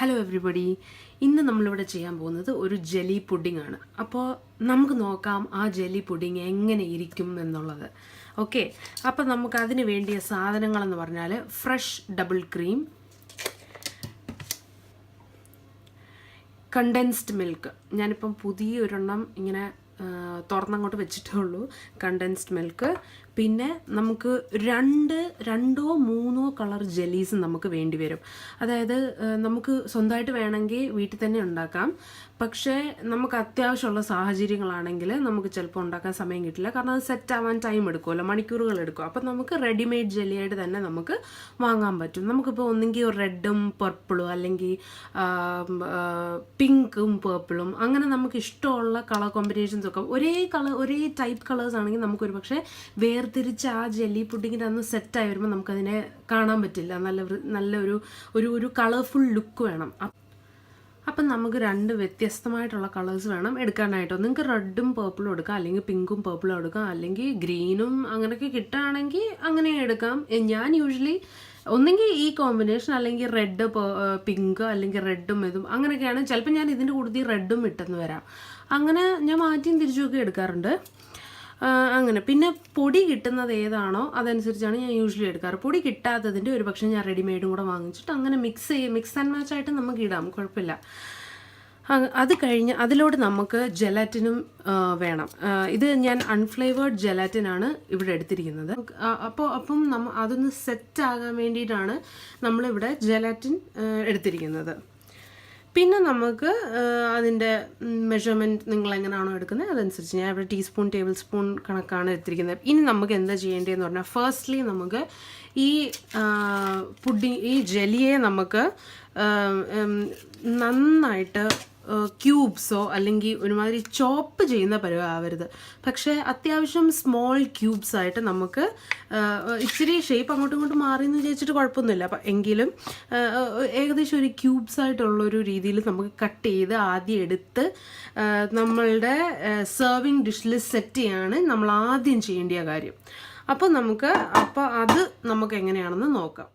Hello everybody, ഇന്ന് നമ്മളിവിടെ ചെയ്യാൻ പോകുന്നത് ഒരു ജെലി പുഡിംഗ് ആണ്. അപ്പോൾ നമുക്ക് നോക്കാം ആ ജെലി പുഡിംഗ് എങ്ങനെ ഇരിക്കും എന്നുള്ളത്. ഓക്കെ, അപ്പോൾ നമുക്ക് അതിന് വേണ്ടിയ സാധനങ്ങളെന്ന് പറഞ്ഞാൽ fresh double cream, condensed milk. ഞാനിപ്പം പുതിയൊരെണ്ണം ഇങ്ങനെ തുറന്നങ്ങോട്ട് വെച്ചിട്ടേ ഉള്ളൂ. കണ്ടൻസ്ഡ് മിൽക്ക്, പിന്നെ നമുക്ക് രണ്ടോ മൂന്നോ കളർ ജെലീസ് നമുക്ക് വേണ്ടി വരും. അതായത് നമുക്ക് സ്വന്തമായിട്ട് വേണമെങ്കിൽ വീട്ടിൽ തന്നെ ഉണ്ടാക്കാം. പക്ഷേ നമുക്ക് അത്യാവശ്യമുള്ള സാഹചര്യങ്ങളാണെങ്കിൽ നമുക്ക് ചിലപ്പോൾ ഉണ്ടാക്കാൻ സമയം കിട്ടില്ല. കാരണം അത് സെറ്റ് ആവാൻ ടൈം എടുക്കുമല്ലോ, മണിക്കൂറുകൾ എടുക്കും. അപ്പം നമുക്ക് റെഡിമെയ്ഡ് ജെല്ലിയായിട്ട് തന്നെ നമുക്ക് വാങ്ങാൻ പറ്റും. നമുക്കിപ്പോൾ ഒന്നെങ്കിൽ റെഡും പർപ്പിളും അല്ലെങ്കിൽ പിങ്കും പേർപ്പിളും അങ്ങനെ നമുക്ക് ഇഷ്ടമുള്ള കളർ കോമ്പിനേഷൻസ് ഒക്കെ ഒരേ ടൈപ്പ് കളേഴ്സ് ആണെങ്കിൽ നമുക്കൊരു പക്ഷേ വേർതിരിച്ച് ആ ജെല്ലി പുഡിങ്ങിൻ്റെ അന്ന് സെറ്റായി വരുമ്പോൾ നമുക്കതിനെ കാണാൻ പറ്റില്ല. നല്ല ഒരു കളർഫുൾ ലുക്ക് വേണം. അപ്പം നമുക്ക് രണ്ട് വ്യത്യസ്തമായിട്ടുള്ള കളേഴ്സ് വേണം എടുക്കാനായിട്ടോ. നിങ്ങൾക്ക് റെഡും പേർപ്പിളും എടുക്കാം, അല്ലെങ്കിൽ പിങ്കും പേർപ്പിളും എടുക്കാം, അല്ലെങ്കിൽ ഗ്രീനും അങ്ങനെയൊക്കെ കിട്ടുകയാണെങ്കിൽ അങ്ങനെ എടുക്കാം. ഞാൻ യൂഷ്വലി ഒന്നെങ്കിൽ ഈ കോമ്പിനേഷൻ, അല്ലെങ്കിൽ റെഡ് പിങ്ക്, അല്ലെങ്കിൽ റെഡും ഇതും അങ്ങനെയൊക്കെയാണ്. ചിലപ്പോൾ ഞാൻ ഇതിൻ്റെ കൂടുതൽ റെഡും ഇട്ടെന്ന് വരാം. അങ്ങനെ ഞാൻ മാറ്റിയും തിരിച്ചുമൊക്കെ എടുക്കാറുണ്ട്. അങ്ങനെ പിന്നെ പൊടി കിട്ടുന്നത് ഏതാണോ അതനുസരിച്ചാണ് ഞാൻ യൂഷ്വലി എടുക്കാറ്. പൊടി കിട്ടാത്തതിൻ്റെ ഒരു പക്ഷേ ഞാൻ റെഡിമെയ്ഡും കൂടെ വാങ്ങിച്ചിട്ട് അങ്ങനെ മിക്സ് ആൻഡ് മാച്ച് ആയിട്ട് നമുക്ക് ഇടാം, കുഴപ്പമില്ല. അത് കഴിഞ്ഞ് അതിലോട്ട് നമുക്ക് ജെലാറ്റിനും വേണം. ഇത് ഞാൻ അൺഫ്ലേവേർഡ് ജെലാറ്റിനാണ് ഇവിടെ എടുത്തിരിക്കുന്നത്. അപ്പം അതൊന്ന് സെറ്റ് ആകാൻ വേണ്ടിയിട്ടാണ് നമ്മളിവിടെ ജെലാറ്റിൻ എടുത്തിരിക്കുന്നത്. പിന്നെ നമുക്ക് അതിൻ്റെ മെഷർമെൻറ്റ് നിങ്ങൾ എങ്ങനെയാണോ എടുക്കുന്നത് അതനുസരിച്ച് ഞാൻ ഇവിടെ ടീസ്പൂൺ ടേബിൾ സ്പൂൺ കണക്കാണ് എടുത്തിരിക്കുന്നത്. ഇനി നമുക്ക് എന്താ ചെയ്യേണ്ടതെന്ന് പറഞ്ഞാൽ, ഫസ്റ്റ്ലി നമുക്ക് ഈ ജെലിയെ നമുക്ക് നന്നായിട്ട് ക്യൂബ്സോ അല്ലെങ്കിൽ ഒരുമാതിരി ചോപ്പ് ചെയ്യുന്ന പരുവാവരുത്. പക്ഷേ അത്യാവശ്യം സ്മോൾ ക്യൂബ്സ് ആയിട്ട് നമുക്ക് ഇച്ചിരി ഷേപ്പ് അങ്ങോട്ടും ഇങ്ങോട്ടും മാറിയെന്ന് വിചാരിച്ചിട്ട് കുഴപ്പമൊന്നുമില്ല. അപ്പം എങ്കിലും ഏകദേശം ഒരു ക്യൂബ്സ് ആയിട്ടുള്ളൊരു രീതിയിൽ നമുക്ക് കട്ട് ചെയ്ത് ആദ്യം എടുത്ത് നമ്മളുടെ സെർവിങ് ഡിഷിൽ സെറ്റ് ചെയ്യാണ് നമ്മൾ ആദ്യം ചെയ്യേണ്ട കാര്യം. അപ്പോൾ അത് നമുക്ക് എങ്ങനെയാണെന്ന് നോക്കാം.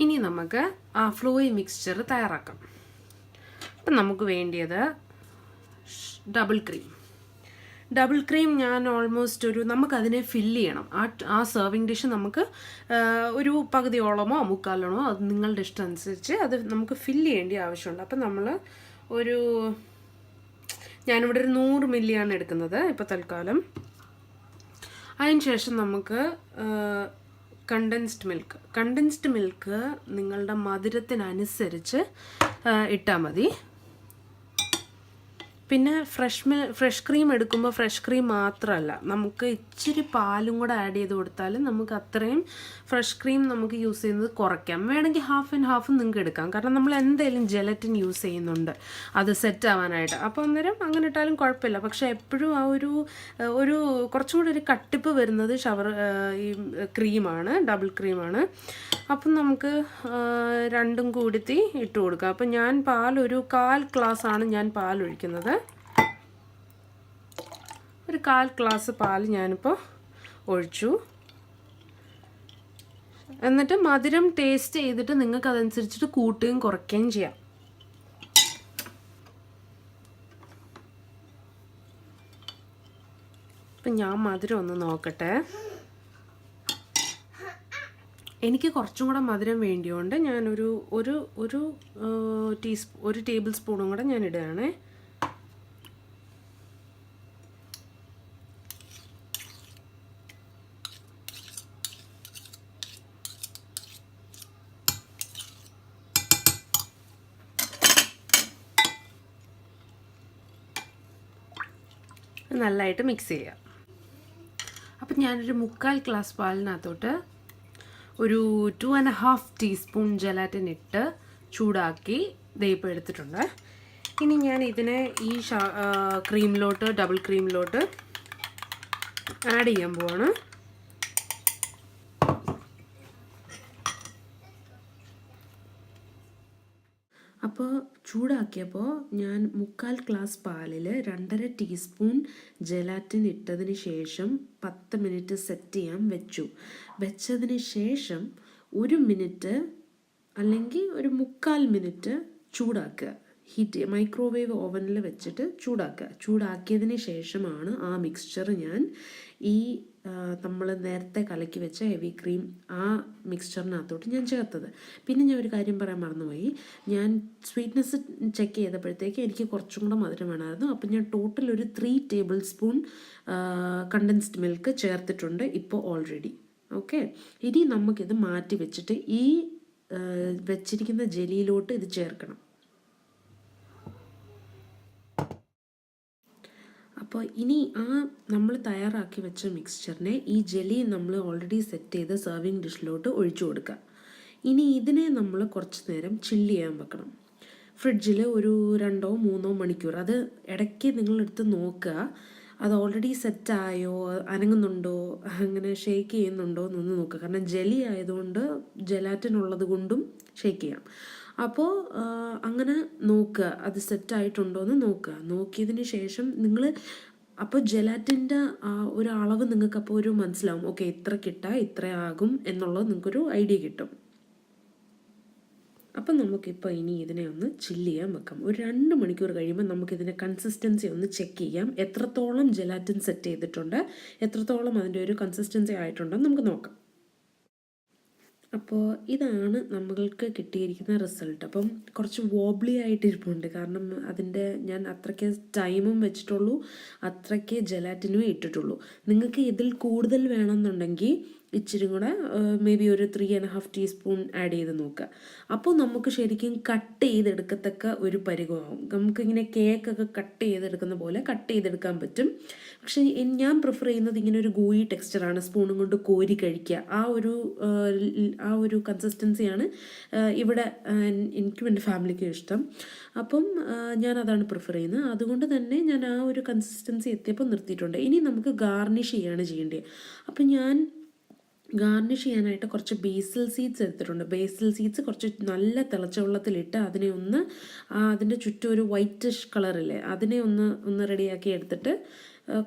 ഇനി നമുക്ക് ആ ഫ്ലോയി മിക്സ്ചർ തയ്യാറാക്കാം. അപ്പം നമുക്ക് വേണ്ടിയത് ഡബിൾ ക്രീം ഞാൻ ഓൾമോസ്റ്റ് നമുക്കതിനെ ഫില്ല് ചെയ്യണം. ആ സെർവിങ് ഡിഷ് നമുക്ക് ഒരു പകുതിയോളമോ മുക്കാലോളമോ അത് നിങ്ങളുടെ ഇഷ്ടം അനുസരിച്ച് അത് നമുക്ക് ഫില്ല് ചെയ്യേണ്ട ആവശ്യമുണ്ട്. അപ്പം ഞാനിവിടെ ഒരു 100 മില്ലിയാണ് എടുക്കുന്നത് ഇപ്പോൾ തൽക്കാലം. അതിനുശേഷം നമുക്ക് കണ്ടൻസ്ഡ് മിൽക്ക് നിങ്ങളുടെ മധുരത്തിനനുസരിച്ച് ഇട്ടാൽ മതി. പിന്നെ ഫ്രഷ് ക്രീം എടുക്കുമ്പോൾ ഫ്രഷ് ക്രീം മാത്രമല്ല, നമുക്ക് ഇച്ചിരി പാലും കൂടെ ആഡ് ചെയ്ത് കൊടുത്താൽ നമുക്ക് അത്രയും ഫ്രഷ് ക്രീം നമുക്ക് യൂസ് ചെയ്യുന്നത് കുറയ്ക്കാം. വേണമെങ്കിൽ ഹാഫ് ആൻഡ് ഹാഫും നിങ്ങൾക്ക് എടുക്കാം. കാരണം നമ്മൾ എന്തായാലും ജെലറ്റിൻ യൂസ് ചെയ്യുന്നുണ്ട് അത് സെറ്റ് ആവാനായിട്ട്. അപ്പോൾ അന്നേരം അങ്ങനെ ഇട്ടാലും കുഴപ്പമില്ല. പക്ഷേ എപ്പോഴും ആ ഒരു കുറച്ചും കൂടി ഒരു കട്ടിപ്പ് വരുന്നത് ഈ ഡബിൾ ക്രീമാണ്. അപ്പം നമുക്ക് രണ്ടും കൂടി ഇട്ട് കൊടുക്കാം. അപ്പം ഞാൻ ഒരു 1/4 ഗ്ലാസ്സാണ് ഞാൻ പാൽ ഒഴിക്കുന്നത്. ഒരു 1/4 ഗ്ലാസ് പാൽ ഞാനിപ്പോൾ ഒഴിച്ചു. എന്നിട്ട് മധുരം ടേസ്റ്റ് ചെയ്തിട്ട് നിങ്ങൾക്ക് അതനുസരിച്ചിട്ട് കൂട്ടുകയും കുറയ്ക്കുകയും ചെയ്യാം. അപ്പം ഞാൻ മധുരം ഒന്ന് നോക്കട്ടെ. എനിക്ക് കുറച്ചും കൂടെ മധുരം വേണ്ടിയോണ്ട് ഞാനൊരു ഒരു ഒരു ഒരു ടേബിൾ സ്പൂണും കൂടെ ഞാൻ ഇടുകയാണേ. നല്ലതായിട്ട് മിക്സ് ചെയ്യാം. അപ്പം ഞാനൊരു 3/4 ഗ്ലാസ് പാലിനകത്തോട്ട് ഒരു 2.5 ടീസ്പൂൺ ജലാറ്റിൻ ഇട്ട് ചൂടാക്കി ദയിപ്പം എടുത്തിട്ടുണ്ട്. ഇനി ഞാൻ ഇതിനെ ഈ ക്രീമിലോട്ട്, ഡബിൾ ക്രീമിലോട്ട് ആഡ് ചെയ്യാൻ പോവാണ്. അപ്പോൾ ചൂടാക്കിയപ്പോൾ ഞാൻ 3/4 ഗ്ലാസ് പാലിൽ 2.5 ടീസ്പൂൺ ജലാറ്റിൻ ഇട്ടതിന് ശേഷം 10 മിനിറ്റ് സെറ്റ് ചെയ്യാൻ വെച്ചതിന് ശേഷം 1 മിനിറ്റ് അല്ലെങ്കിൽ ഒരു 3/4 മിനിറ്റ് ചൂടാക്കുക. മൈക്രോവേവ് ഓവനിൽ വെച്ചിട്ട് ചൂടാക്കിയതിന് ശേഷമാണ് ആ മിക്സ്ചർ ഞാൻ ഈ നമ്മൾ നേരത്തെ കലക്കി വെച്ച ഹെവി ക്രീം ആ മിക്സ്ചറിനകത്തോട്ട് ഞാൻ ചേർത്തത്. പിന്നെ ഞാൻ ഒരു കാര്യം പറയാൻ മറന്നുപോയി. ഞാൻ സ്വീറ്റ്നെസ് ചെക്ക് ചെയ്തപ്പോഴത്തേക്ക് എനിക്ക് കുറച്ചും കൂടെ മധുരം വേണമായിരുന്നു. അപ്പം ഞാൻ ടോട്ടൽ ഒരു 3 ടേബിൾ സ്പൂൺ കണ്ടൻസ്ഡ് മിൽക്ക് ചേർത്തിട്ടുണ്ട് ഇപ്പോൾ ഓൾറെഡി. ഓക്കെ, ഇനി നമുക്കിത് മാറ്റി വെച്ചിട്ട് ഈ വെച്ചിരിക്കുന്ന ജെലിയിലോട്ട് ഇത് ചേർക്കണം. അപ്പോൾ ഇനി നമ്മൾ തയ്യാറാക്കി വെച്ച മിക്സ്ചറിനെ ഈ ജെലി നമ്മൾ ഓൾറെഡി സെറ്റ് ചെയ്ത സെർവിങ് ഡിഷിലോട്ട് ഒഴിച്ചു കൊടുക്കുക. ഇനി ഇതിനെ നമ്മൾ കുറച്ച് നേരം ചില്ല് ചെയ്യാൻ വെക്കണം ഫ്രിഡ്ജിൽ, ഒരു 2-3 മണിക്കൂർ. അത് ഇടയ്ക്ക് നിങ്ങളെടുത്ത് നോക്കുക, അത് ഓൾറെഡി സെറ്റായോ, അനങ്ങുന്നുണ്ടോ, അങ്ങനെ ഷേക്ക് ചെയ്യുന്നുണ്ടോ എന്നൊന്ന് നോക്കുക. കാരണം ജെലി ആയതുകൊണ്ട് ജലാറ്റിൻ ഉള്ളത് കൊണ്ടും ഷേക്ക് ചെയ്യാം. അപ്പോൾ അങ്ങനെ നോക്കുക, അത് സെറ്റായിട്ടുണ്ടോ എന്ന് നോക്കിയതിന് ശേഷം നിങ്ങൾ അപ്പോൾ ജലാറ്റിൻ്റെ ഒരു അളവ് നിങ്ങൾക്ക് അപ്പോൾ ഒരു മനസ്സിലാവും. ഓക്കെ, ഇത്ര ആകും എന്നുള്ളത് നിങ്ങൾക്കൊരു ഐഡിയ കിട്ടും. അപ്പം നമുക്കിപ്പോൾ ഇനി ഇതിനെ ഒന്ന് ചില്ല് ചെയ്യാൻ വെക്കാം. ഒരു 2 മണിക്കൂർ കഴിയുമ്പോൾ നമുക്കിതിൻ്റെ കൺസിസ്റ്റൻസി ഒന്ന് ചെക്ക് ചെയ്യാം. എത്രത്തോളം ജലാറ്റിൻ സെറ്റ് ചെയ്തിട്ടുണ്ട്, എത്രത്തോളം അതിൻ്റെ ഒരു കൺസിസ്റ്റൻസി ആയിട്ടുണ്ടെന്ന് നമുക്ക് നോക്കാം. അപ്പോൾ ഇതാണ് നമ്മൾക്ക് കിട്ടിയിരിക്കുന്ന റിസൾട്ട്. അപ്പം കുറച്ച് വോബ്ലി ആയിട്ടിരിപ്പുണ്ട്, കാരണം ഞാൻ അത്രയ്ക്ക് ടൈമും വെച്ചിട്ടുള്ളൂ, അത്രയ്ക്ക് ജലാറ്റിനും ഇട്ടിട്ടുള്ളൂ. നിങ്ങൾക്ക് ഇതിൽ കൂടുതൽ വേണമെന്നുണ്ടെങ്കിൽ ഇച്ചിരി കൂടെ മേ ബി ഒരു 3.5 ടീസ്പൂൺ ആഡ് ചെയ്ത് നോക്കുക. അപ്പോൾ നമുക്ക് ശരിക്കും കട്ട് ചെയ്തെടുക്കത്തക്ക ഒരു പരുവമാവും. നമുക്കിങ്ങനെ കേക്കൊക്കെ കട്ട് ചെയ്തെടുക്കുന്ന പോലെ കട്ട് ചെയ്തെടുക്കാൻ പറ്റും. പക്ഷേ ഞാൻ പ്രിഫർ ചെയ്യുന്നത് ഇങ്ങനെ ഒരു ഗൂയി ടെക്സ്ചറാണ്, സ്പൂണും കൊണ്ട് കോരി കഴിക്കുക. ആ ഒരു കൺസിസ്റ്റൻസിയാണ് ഇവിടെ എനിക്കും എൻ്റെ ഫാമിലിക്കും ഇഷ്ടം. അപ്പം ഞാനതാണ് പ്രിഫർ ചെയ്യുന്നത്. അതുകൊണ്ട് തന്നെ ഞാൻ ആ ഒരു കൺസിസ്റ്റൻസി എത്തിയപ്പോൾ നിർത്തിയിട്ടുണ്ട്. ഇനി നമുക്ക് ഗാർണിഷ് ചെയ്യേണ്ടത്. അപ്പം ഞാൻ ഗാർണിഷ് ചെയ്യാനായിട്ട് കുറച്ച് ബേസിൽ സീഡ്സ് എടുത്തിട്ടുണ്ട്. ബേസിൽ സീഡ്സ് കുറച്ച് നല്ല തിളച്ച വെള്ളത്തിലിട്ട് അതിനെ അതിൻ്റെ ചുറ്റും ഒരു വൈറ്റിഷ് കളറില്ലേ, അതിനെ ഒന്ന് റെഡിയാക്കി എടുത്തിട്ട്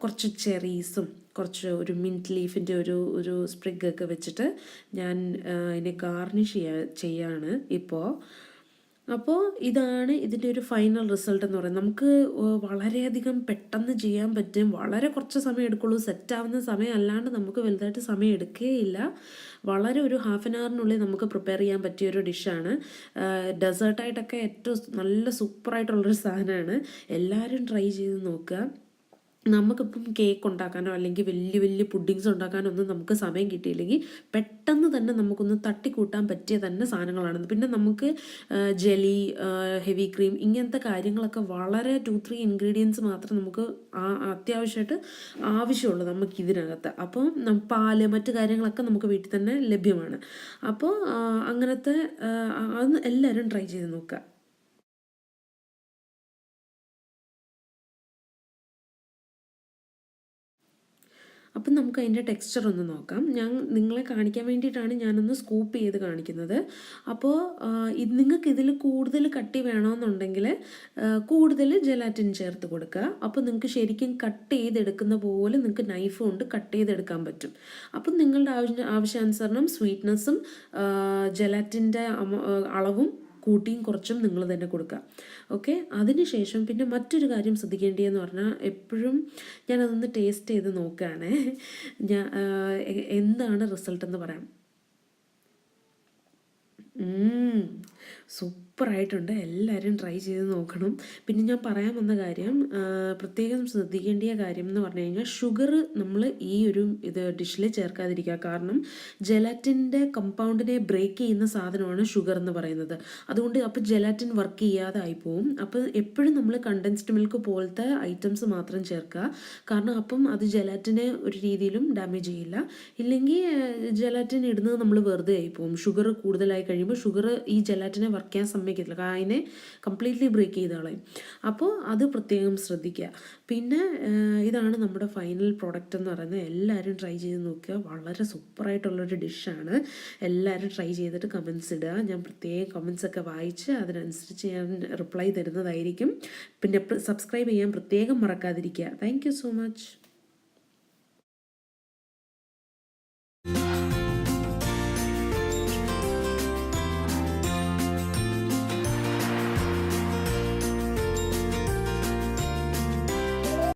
കുറച്ച് ചെറീസും കുറച്ച് ഒരു മിൻറ്റ് ലീഫിൻ്റെ ഒരു സ്പ്രിഗൊക്കെ വെച്ചിട്ട് ഞാൻ ഇതിനെ ഗാർണിഷ് ചെയ്യാണ് ഇപ്പോൾ. അപ്പോൾ ഇതാണ് ഇതിൻ്റെ ഒരു ഫൈനൽ റിസൾട്ട് എന്ന് പറയുന്നത്. നമുക്ക് വളരെയധികം പെട്ടെന്ന് ചെയ്യാൻ പറ്റും, വളരെ കുറച്ച് സമയം എടുക്കുള്ളൂ. സെറ്റാവുന്ന സമയം അല്ലാണ്ട് നമുക്ക് വലുതായിട്ട് സമയം എടുക്കുകയില്ല. വളരെ ഒരു 1/2 hourനുള്ളിൽ നമുക്ക് പ്രിപ്പയർ ചെയ്യാൻ പറ്റിയൊരു ഡിഷാണ്. ഡെസേർട്ടായിട്ടൊക്കെ ഏറ്റവും നല്ല സൂപ്പറായിട്ടുള്ളൊരു സാധനമാണ്. എല്ലാവരും ട്രൈ ചെയ്ത് നോക്കുക. നമുക്കിപ്പം കേക്ക് ഉണ്ടാക്കാനോ അല്ലെങ്കിൽ വലിയ വലിയ പുഡിങ്സ് ഉണ്ടാക്കാനോ ഒന്നും നമുക്ക് സമയം കിട്ടിയില്ലെങ്കിൽ പെട്ടെന്ന് തന്നെ നമുക്കൊന്ന് തട്ടിക്കൂട്ടാൻ പറ്റിയ തന്നെ സാധനങ്ങളാണ്. പിന്നെ നമുക്ക് ജെലി, ഹെവി ക്രീം ഇങ്ങനത്തെ കാര്യങ്ങളൊക്കെ വളരെ 2-3 ഇൻഗ്രീഡിയൻസ് മാത്രം നമുക്ക് അത്യാവശ്യമായിട്ട് ആവശ്യമുള്ളൂ നമുക്ക് ഇതിനകത്ത്. അപ്പം പാല് മറ്റു കാര്യങ്ങളൊക്കെ നമുക്ക് വീട്ടിൽ തന്നെ ലഭ്യമാണ്. അപ്പോൾ അങ്ങനത്തെ അത് എല്ലാവരും ട്രൈ ചെയ്ത് നോക്കുക. അപ്പം നമുക്ക് അതിൻ്റെ ടെക്സ്ചർ ഒന്ന് നോക്കാം. ഞാൻ നിങ്ങളെ കാണിക്കാൻ വേണ്ടിയിട്ടാണ് ഞാനൊന്ന് സ്കൂപ്പ് ചെയ്ത് കാണിക്കുന്നത്. അപ്പോൾ നിങ്ങൾക്ക് ഇതിൽ കൂടുതൽ കട്ടി വേണമെന്നുണ്ടെങ്കിൽ കൂടുതൽ ജെലാറ്റിൻ ചേർത്ത് കൊടുക്കുക. അപ്പോൾ നിങ്ങൾക്ക് ശരിക്കും കട്ട് ചെയ്തെടുക്കുന്ന പോലെ നിങ്ങൾക്ക് നൈഫ് കൊണ്ട് കട്ട് ചെയ്തെടുക്കാൻ പറ്റും. അപ്പം നിങ്ങളുടെ ആവശ്യാനുസരണം സ്വീറ്റ്നസ്സും ജെലാറ്റിൻ്റെ അളവും കൂട്ടിയും കുറച്ചും നിങ്ങൾ തന്നെ കൊടുക്കുക. ഓക്കെ, അതിനുശേഷം പിന്നെ മറ്റൊരു കാര്യം ശ്രദ്ധിക്കേണ്ടതെന്ന് പറഞ്ഞാൽ എപ്പോഴും ഞാനതൊന്ന് ടേസ്റ്റ് ചെയ്ത് നോക്കുകയാണേ. ഞാൻ എന്താണ് റിസൾട്ട് എന്ന് പറയാം. സൂപ്പറായിട്ടുണ്ട്. എല്ലാവരും ട്രൈ ചെയ്ത് നോക്കണം. പിന്നെ ഞാൻ പറയാൻ വന്ന കാര്യം, പ്രത്യേകം ശ്രദ്ധിക്കേണ്ട കാര്യം എന്ന് പറഞ്ഞു കഴിഞ്ഞാൽ ഷുഗർ നമ്മൾ ഈ ഒരു ഡിഷിൽ ചേർക്കാതിരിക്കുക. കാരണം ജെലാറ്റിൻ്റെ കമ്പൗണ്ടിനെ ബ്രേക്ക് ചെയ്യുന്ന സാധനമാണ് ഷുഗർ എന്ന് പറയുന്നത്. അതുകൊണ്ട് അപ്പോൾ ജെലാറ്റിൻ വർക്ക് ചെയ്യാതെ ആയിപ്പോവും. അപ്പോൾ എപ്പോഴും നമ്മൾ കണ്ടൻസ്ഡ് മിൽക്ക് പോലത്തെ ഐറ്റംസ് മാത്രം ചേർക്കുക. കാരണം അപ്പം അത് ജെലാറ്റിനെ ഒരു രീതിയിലും ഡാമേജ് ചെയ്യില്ല. ഇല്ലെങ്കിൽ ജെലാറ്റിൻ ഇടുന്നത് നമ്മൾ വെറുതെ ആയിപ്പോവും. ഷുഗർ കൂടുതലായി കഴിയുമ്പോൾ ഷുഗർ ഈ ജെലാറ്റിനെ വർക്ക് ചെയ്യാൻ സമ്മതിക്കത്തില്ല. അതിനെ കംപ്ലീറ്റ്ലി ബ്രേക്ക് ചെയ്ത് കളയും. അപ്പോൾ അത് പ്രത്യേകം ശ്രദ്ധിക്കുക. പിന്നെ ഇതാണ് നമ്മുടെ ഫൈനൽ പ്രോഡക്റ്റ് എന്ന് പറയുന്നത്. എല്ലാവരും ട്രൈ ചെയ്ത് നോക്കുക. വളരെ സൂപ്പറായിട്ടുള്ളൊരു ഡിഷാണ്. എല്ലാവരും ട്രൈ ചെയ്തിട്ട് കമൻസ് ഇടുക. ഞാൻ പ്രത്യേകം കമൻസൊക്കെ വായിച്ച് അതിനനുസരിച്ച് ഞാൻ റിപ്ലൈ തരുന്നതായിരിക്കും. പിന്നെ സബ്സ്ക്രൈബ് ചെയ്യാൻ പ്രത്യേകം മറക്കാതിരിക്കുക. Thank you so much.